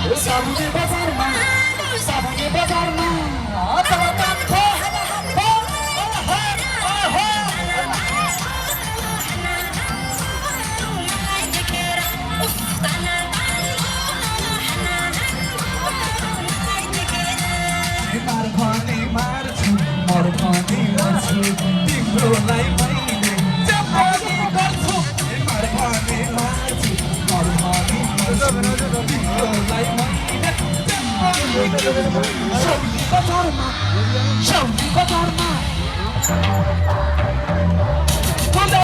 साबुने बजारमा साबुने बजारमा तलतलको मार भने मार्छु मर भने मर्छु तिम्रोलाई मैले जपनी गर्छु मार भने मार्छु मर भने मर्छु तिम्रोलाई मैले जपनी गर्छु शौली बजारमा